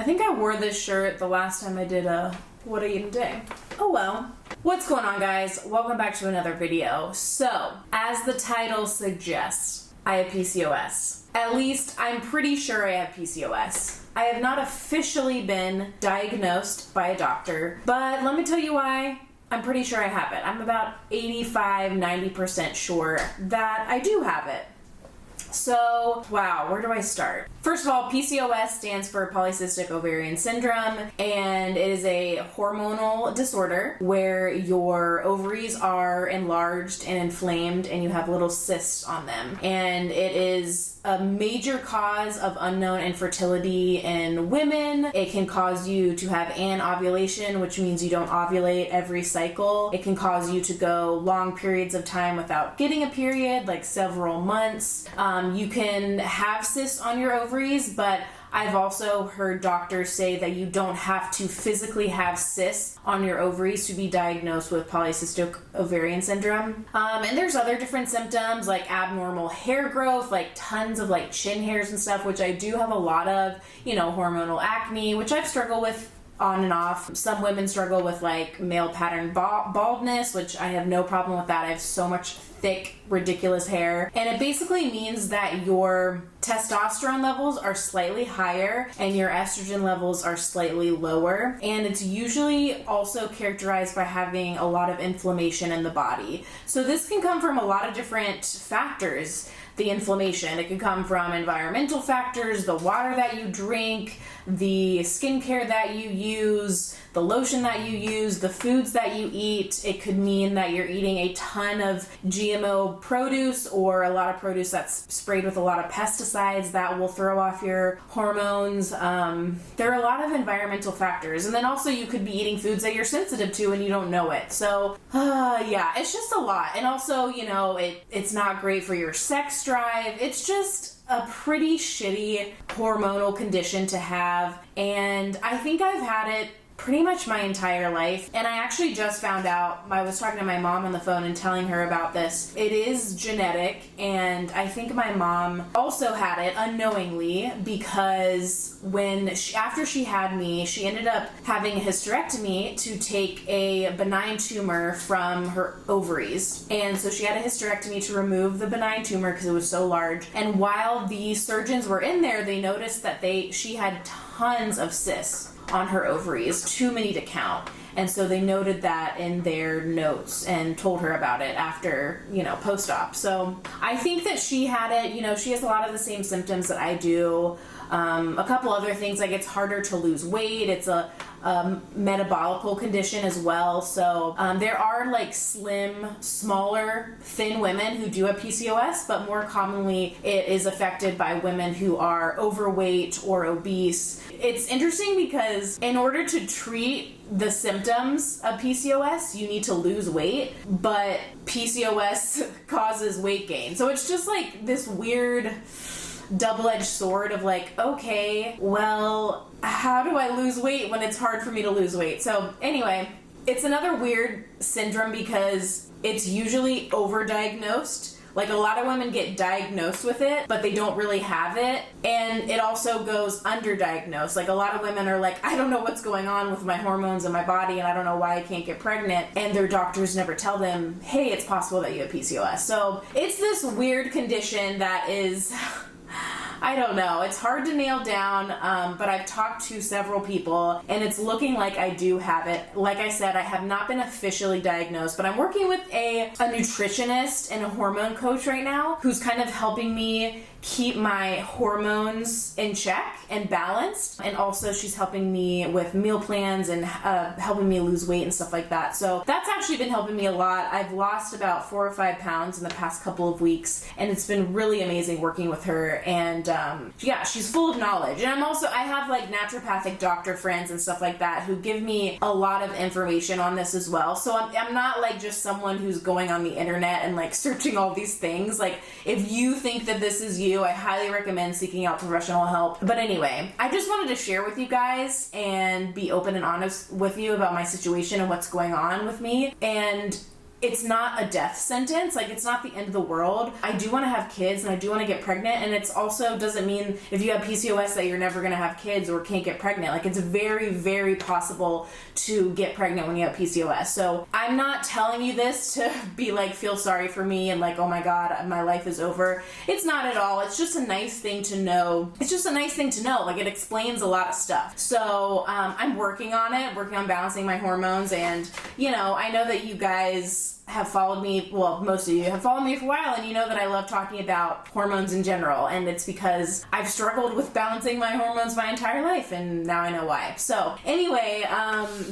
think I wore this shirt the last time I did a What I Eat in a Day. Oh well. What's going on, guys? Welcome back to another video. So, as the title suggests, I have PCOS. At least, I'm pretty sure I have PCOS. I have not officially been diagnosed by a doctor, but let me tell you why I'm pretty sure I have it. I'm about 85-90% sure that I do have it. So, wow, where do I start? First of all, PCOS stands for polycystic ovarian syndrome, and it is a hormonal disorder where your ovaries are enlarged and inflamed and you have little cysts on them. And it is a major cause of unknown infertility in women. It can cause you to have anovulation, which means you don't ovulate every cycle. It can cause you to go long periods of time without getting a period, like several months. You can have cysts on your ovaries, but I've also heard doctors say that you don't have to physically have cysts on your ovaries to be diagnosed with polycystic ovarian syndrome. And there's other different symptoms like abnormal hair growth, like tons of like chin hairs and stuff, which I do have a lot of, hormonal acne, which I've struggled with on and off. Some women struggle with like male pattern baldness, which I have no problem with that. I have so much thick, ridiculous hair. And it basically means that your testosterone levels are slightly higher and your estrogen levels are slightly lower. And it's usually also characterized by having a lot of inflammation in the body. So this can come from a lot of different factors. The inflammation, it can come from environmental factors, the water that you drink, the skincare that you use, the lotion that you use, the foods that you eat. It could mean that you're eating a ton of GMO produce or a lot of produce that's sprayed with a lot of pesticides that will throw off your hormones. There are a lot of environmental factors. And then also you could be eating foods that you're sensitive to and you don't know it. So, yeah, it's just a lot. And also, it's not great for your sex drive. It's just a pretty shitty hormonal condition to have, and I think I've had it pretty much my entire life. And I actually just found out, I was talking to my mom on the phone and telling her about this. It is genetic, and I think my mom also had it unknowingly because after she had me, she ended up having a hysterectomy to take a benign tumor from her ovaries. And so she had a hysterectomy to remove the benign tumor because it was so large. And while the surgeons were in there, they noticed that she had tons of cysts on her ovaries, too many to count. And so they noted that in their notes and told her about it after, post-op. So I think that she had it, she has a lot of the same symptoms that I do. A couple other things, like it's harder to lose weight. It's a metabolical condition as well. So there are like slim, smaller, thin women who do have PCOS, but more commonly it is affected by women who are overweight or obese. It's interesting because in order to treat the symptoms of PCOS, you need to lose weight, but PCOS causes weight gain. So it's just like this weird double-edged sword of like, okay, well, how do I lose weight when it's hard for me to lose weight? So anyway, it's another weird syndrome because it's usually overdiagnosed. Like a lot of women get diagnosed with it, but they don't really have it. And it also goes underdiagnosed. Like a lot of women are like, I don't know what's going on with my hormones in my body and I don't know why I can't get pregnant. And their doctors never tell them, hey, it's possible that you have PCOS. So it's this weird condition that is, I don't know. It's hard to nail down, but I've talked to several people and it's looking like I do have it. Like I said, I have not been officially diagnosed, but I'm working with a nutritionist and a hormone coach right now who's kind of helping me keep my hormones in check and balanced. And also she's helping me with meal plans and helping me lose weight and stuff like that. So that's actually been helping me a lot. I've lost about 4 or 5 pounds in the past couple of weeks and it's been really amazing working with her. And yeah, she's full of knowledge. And I have like naturopathic doctor friends and stuff like that who give me a lot of information on this as well. So I'm not like just someone who's going on the internet and like searching all these things. Like if you think that this is you, I highly recommend seeking out professional help. But anyway, I just wanted to share with you guys and be open and honest with you about my situation and what's going on with me. And it's not a death sentence. Like, it's not the end of the world. I do want to have kids and I do want to get pregnant, and it's also doesn't mean if you have PCOS that you're never going to have kids or can't get pregnant. Like, it's very, very possible to get pregnant when you have PCOS. So I'm not telling you this to be like, feel sorry for me and like, oh my God, my life is over. It's not at all. It's just a nice thing to know. It's just a nice thing to know. Like, it explains a lot of stuff. So I'm working on it, working on balancing my hormones. And, you know, I know that you guys have followed me, well, most of you have followed me for a while, and you know that I love talking about hormones in general, and it's because I've struggled with balancing my hormones my entire life, and now I know why. So anyway,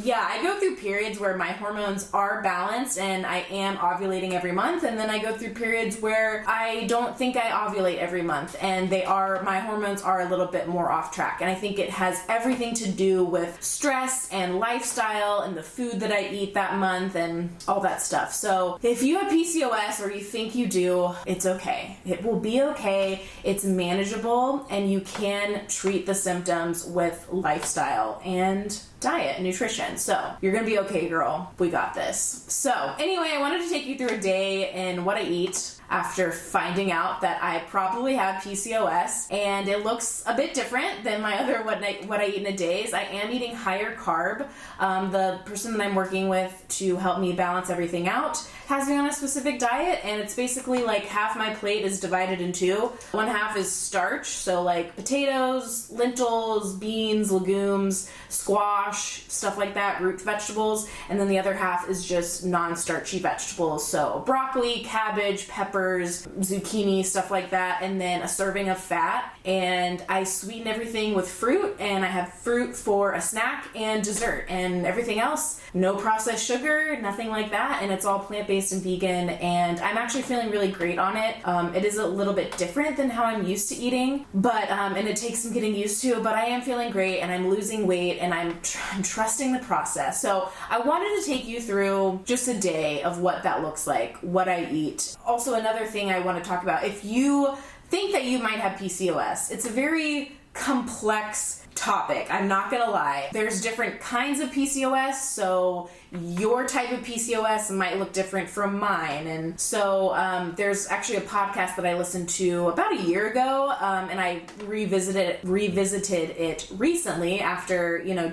yeah, I go through periods where my hormones are balanced and I am ovulating every month, and then I go through periods where I don't think I ovulate every month, and my hormones are a little bit more off track, and I think it has everything to do with stress and lifestyle and the food that I eat that month and all that stuff. So if you have PCOS or you think you do, it's okay. It will be okay. It's manageable, and you can treat the symptoms with lifestyle and diet and nutrition. So you're gonna be okay, girl. We got this. So anyway, I wanted to take you through a day in what I eat after finding out that I probably have PCOS, and it looks a bit different than my other what I eat in a day. I am eating higher carb. The person that I'm working with to help me balance everything out has me on a specific diet, and it's basically like half my plate is divided in two. One half is starch, so like potatoes, lentils, beans, legumes, squash, stuff like that, root vegetables, and then the other half is just non-starchy vegetables, so broccoli, cabbage, peppers, zucchini, stuff like that, and then a serving of fat. And I sweeten everything with fruit, and I have fruit for a snack and dessert, and everything else, no processed sugar, nothing like that, and it's all plant-based and vegan, and I'm actually feeling really great on it. It is a little bit different than how I'm used to eating, but and it takes some getting used to, but I am feeling great, and I'm losing weight, and I'm trusting the process. So I wanted to take you through just a day of what that looks like, what I eat. Also, another thing I want to talk about, if you think that you might have PCOS, it's a very complex topic. I'm not gonna lie. There's different kinds of PCOS, so your type of PCOS might look different from mine. And so there's actually a podcast that I listened to about a year ago, and I revisited it recently after, you know,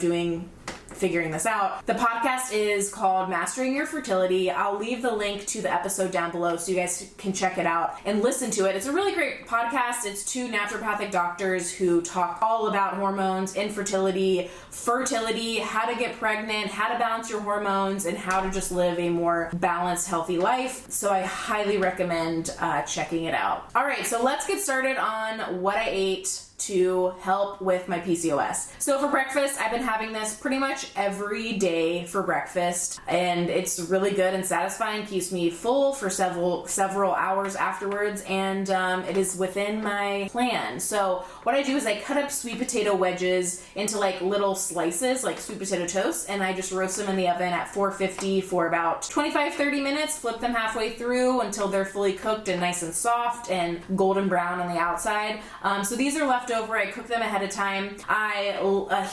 figuring this out. The podcast is called Mastering Your Fertility. I'll leave the link to the episode down below so you guys can check it out and listen to it. It's a really great podcast. It's two naturopathic doctors who talk all about hormones, infertility, fertility, how to get pregnant, how to balance your hormones, and how to just live a more balanced, healthy life. So I highly recommend checking it out. All right, so let's get started on what I ate to help with my PCOS. So for breakfast, I've been having this pretty much every day for breakfast, and it's really good and satisfying, keeps me full for several hours afterwards, and it is within my plan. So what I do is I cut up sweet potato wedges into like little slices, like sweet potato toast, and I just roast them in the oven at 450 for about 25-30 minutes, flip them halfway through until they're fully cooked and nice and soft and golden brown on the outside. So these are left over. I cook them ahead of time. I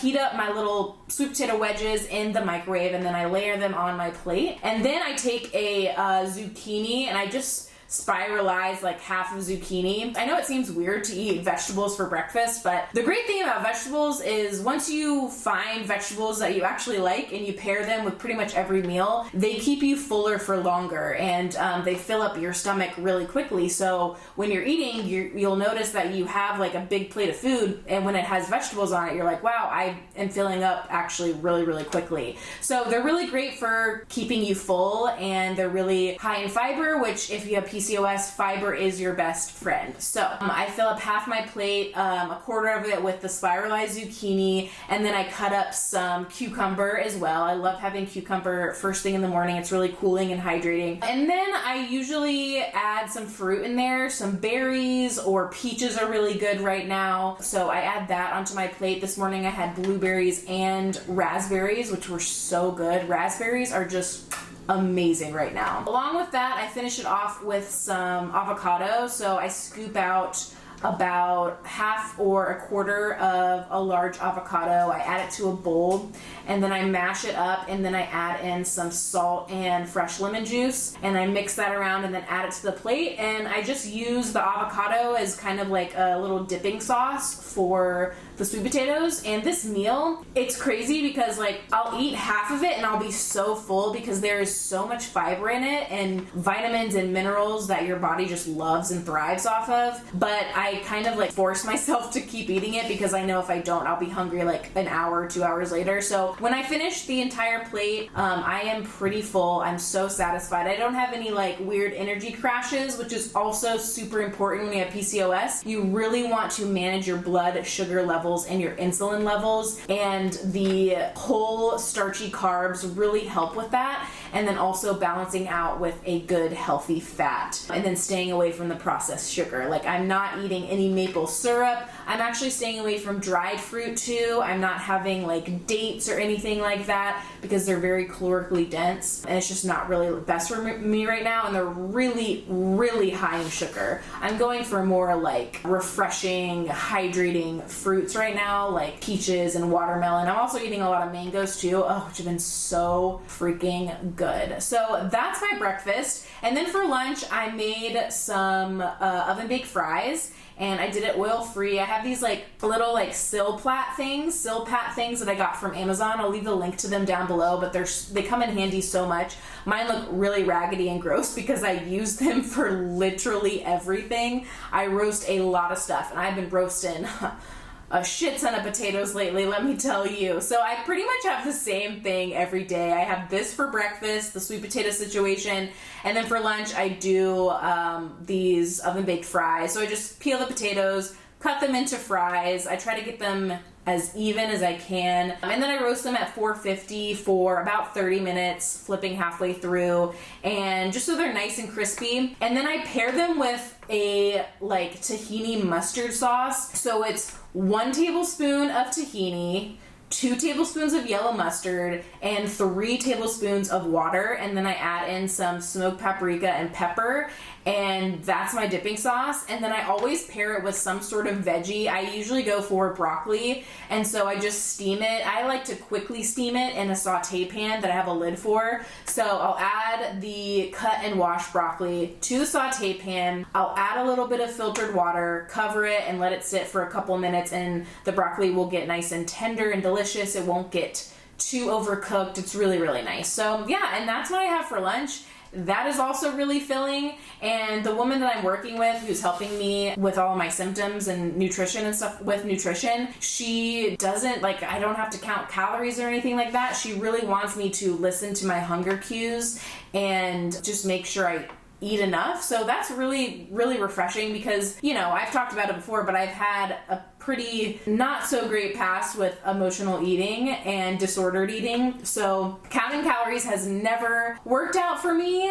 heat up my little sweet potato wedges in the microwave, and then I layer them on my plate. And then I take a zucchini, and I just spiralize like half of zucchini. I know it seems weird to eat vegetables for breakfast, but the great thing about vegetables is once you find vegetables that you actually like and you pair them with pretty much every meal, they keep you fuller for longer, and they fill up your stomach really quickly. So when you're eating, you'll notice that you have like a big plate of food, and when it has vegetables on it, you're like, wow, I am filling up actually really, really quickly. So they're really great for keeping you full, and they're really high in fiber, which if you have PCOS, fiber is your best friend. So I fill up half my plate, a quarter of it with the spiralized zucchini, and then I cut up some cucumber as well. I love having cucumber first thing in the morning. It's really cooling and hydrating. And then I usually add some fruit in there. Some berries or peaches are really good right now, so I add that onto my plate. This morning I had blueberries and raspberries, which were so good. Raspberries are just amazing right now. Along with that, I finish it off with some avocado. So I scoop out about half or a quarter of a large avocado. I add it to a bowl and then I mash it up, and then I add in some salt and fresh lemon juice, and I mix that around and then add it to the plate. And I just use the avocado as kind of like a little dipping sauce for the sweet potatoes. And this meal, it's crazy because like I'll eat half of it and I'll be so full because there is so much fiber in it and vitamins and minerals that your body just loves and thrives off of. But I kind of like force myself to keep eating it because I know if I don't, I'll be hungry like an hour, 2 hours later. So when I finish the entire plate, I am pretty full. I'm so satisfied. I don't have any like weird energy crashes, which is also super important when you have PCOS. You really want to manage your blood sugar levels and your insulin levels, and the whole starchy carbs really help with that. And then also balancing out with a good healthy fat, and then staying away from the processed sugar. Like I'm not eating any maple syrup. I'm actually staying away from dried fruit too. I'm not having like dates or anything like that because they're very calorically dense and it's just not really the best for me right now, and they're really, really high in sugar. I'm going for more like refreshing, hydrating fruits right now, like peaches and watermelon. I'm also eating a lot of mangoes too, which have been so freaking good. So that's my breakfast. And then for lunch, I made some oven baked fries, and I did it oil free. I have these like little like Silpat things that I got from Amazon. I'll leave the link to them down below, but they come in handy so much. Mine look really raggedy and gross because I use them for literally everything. I roast a lot of stuff, and I've been roasting a shit ton of potatoes lately, let me tell you. So I pretty much have the same thing every day. I have this for breakfast, the sweet potato situation, and then for lunch I do these oven baked fries. So I just peel the potatoes, cut them into fries. I try to get them as even as I can, and then I roast them at 450 for about 30 minutes, flipping halfway through, and just so they're nice and crispy. And then I pair them with a like tahini mustard sauce. So it's 1 tablespoon of tahini, 2 tablespoons of yellow mustard, and 3 tablespoons of water, and then I add in some smoked paprika and pepper, and that's my dipping sauce. And then I always pair it with some sort of veggie. I usually go for broccoli, and so I just steam it. I like to quickly steam it in a saute pan that I have a lid for. So I'll add the cut and wash broccoli to the saute pan. I'll add a little bit of filtered water, cover it, and let it sit for a couple minutes, and the broccoli will get nice and tender and delicious. It won't get too overcooked. It's really, really nice. So yeah, and that's what I have for lunch. That is also really filling, and the woman that I'm working with who's helping me with all of my symptoms and nutrition and stuff with nutrition, she doesn't, like, I don't have to count calories or anything like that. She really wants me to listen to my hunger cues and just make sure I eat enough. So that's really, really refreshing because, you know, I've talked about it before, but I've had a pretty not so great past with emotional eating and disordered eating. So counting calories has never worked out for me.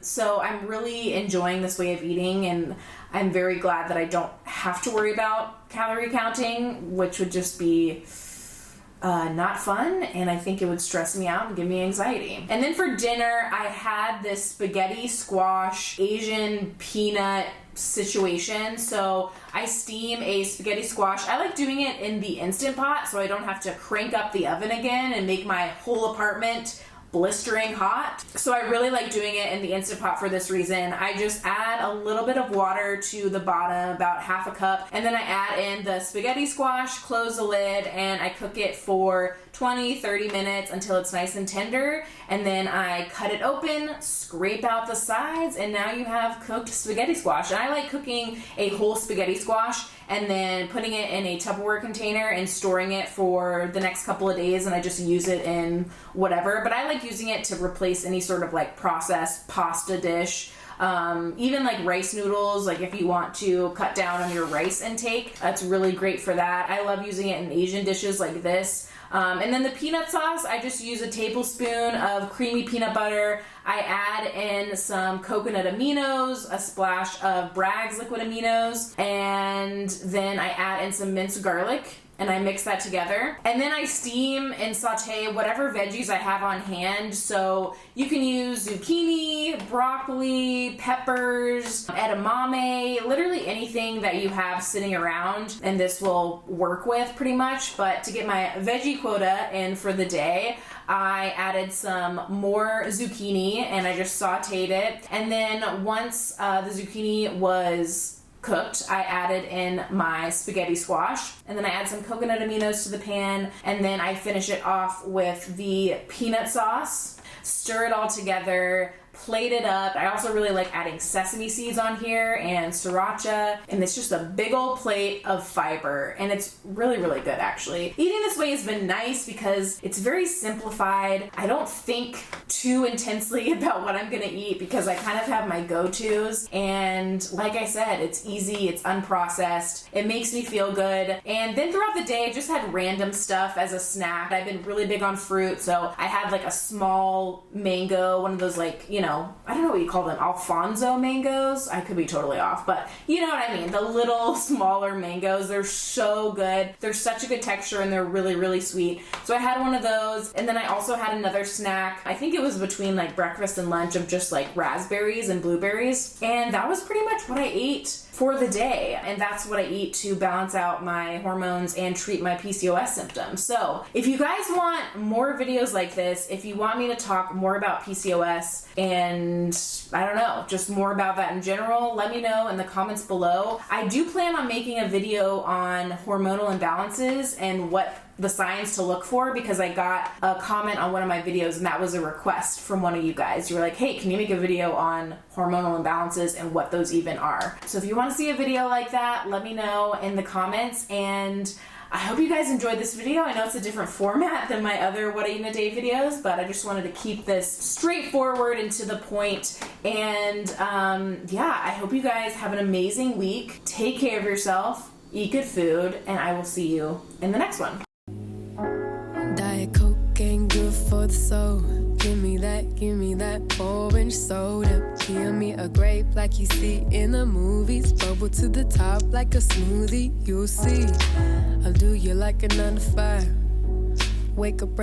So I'm really enjoying this way of eating, and I'm very glad that I don't have to worry about calorie counting, which would just be not fun, and I think it would stress me out and give me anxiety. And then for dinner, I had this spaghetti squash Asian peanut situation. So I steam a spaghetti squash. I like doing it in the Instant Pot so I don't have to crank up the oven again and make my whole apartment blistering hot. So I really like doing it in the Instant Pot for this reason. I just add a little bit of water to the bottom, about half a cup, and then I add in the spaghetti squash, close the lid, and I cook it for 20-30 minutes until it's nice and tender, and then I cut it open, scrape out the sides, and now you have cooked spaghetti squash. And I like cooking a whole spaghetti squash and then putting it in a Tupperware container and storing it for the next couple of days, and I just use it in whatever. But I like using it to replace any sort of like processed pasta dish. Even like rice noodles, like if you want to cut down on your rice intake, that's really great for that. I love using it in Asian dishes like this. And then the peanut sauce, I just use a tablespoon of creamy peanut butter. I add in some coconut aminos, a splash of Bragg's liquid aminos, and then I add in some minced garlic, and I mix that together. And then I steam and saute whatever veggies I have on hand. So you can use zucchini, broccoli, peppers, edamame, literally anything that you have sitting around, and this will work with pretty much. But to get my veggie quota in for the day, I added some more zucchini and I just sauteed it. And then once the zucchini was cooked, I added in my spaghetti squash, and then I add some coconut aminos to the pan, and then I finish it off with the peanut sauce, stir it all together, plate it up. I also really like adding sesame seeds on here and sriracha, and it's just a big old plate of fiber, and it's really, really good actually. Eating this way has been nice because it's very simplified. I don't think too intensely about what I'm gonna eat because I kind of have my go-tos, and like I said, it's easy, it's unprocessed, it makes me feel good. And then throughout the day, I just had random stuff as a snack. I've been really big on fruit, so I had like a small mango, one of those, like, you know, I don't know what you call them, Alfonso mangoes? I could be totally off, but you know what I mean. The little smaller mangoes, they're so good. They're such a good texture and they're really, really sweet. So I had one of those, and then I also had another snack. I think it was between like breakfast and lunch of just like raspberries and blueberries. And that was pretty much what I ate for the day, and that's what I eat to balance out my hormones and treat my PCOS symptoms. So if you guys want more videos like this, if you want me to talk more about PCOS and I don't know, just more about that in general, let me know in the comments below. I do plan on making a video on hormonal imbalances and what the signs to look for, because I got a comment on one of my videos and that was a request from one of you guys. You were like, hey, can you make a video on hormonal imbalances and what those even are? So if you want to see a video like that, let me know in the comments, and I hope you guys enjoyed this video. I know it's a different format than my other What I Eat in a Day videos, but I just wanted to keep this straightforward and to the point. And yeah, I hope you guys have an amazing week. Take care of yourself, eat good food, and I will see you in the next one. Diet Coke ain't good for the soul. Give me that orange soda. Give me a grape like you see in the movies. Bubble to the top like a smoothie, you'll see. I'll do you like a 9 to 5. Wake up,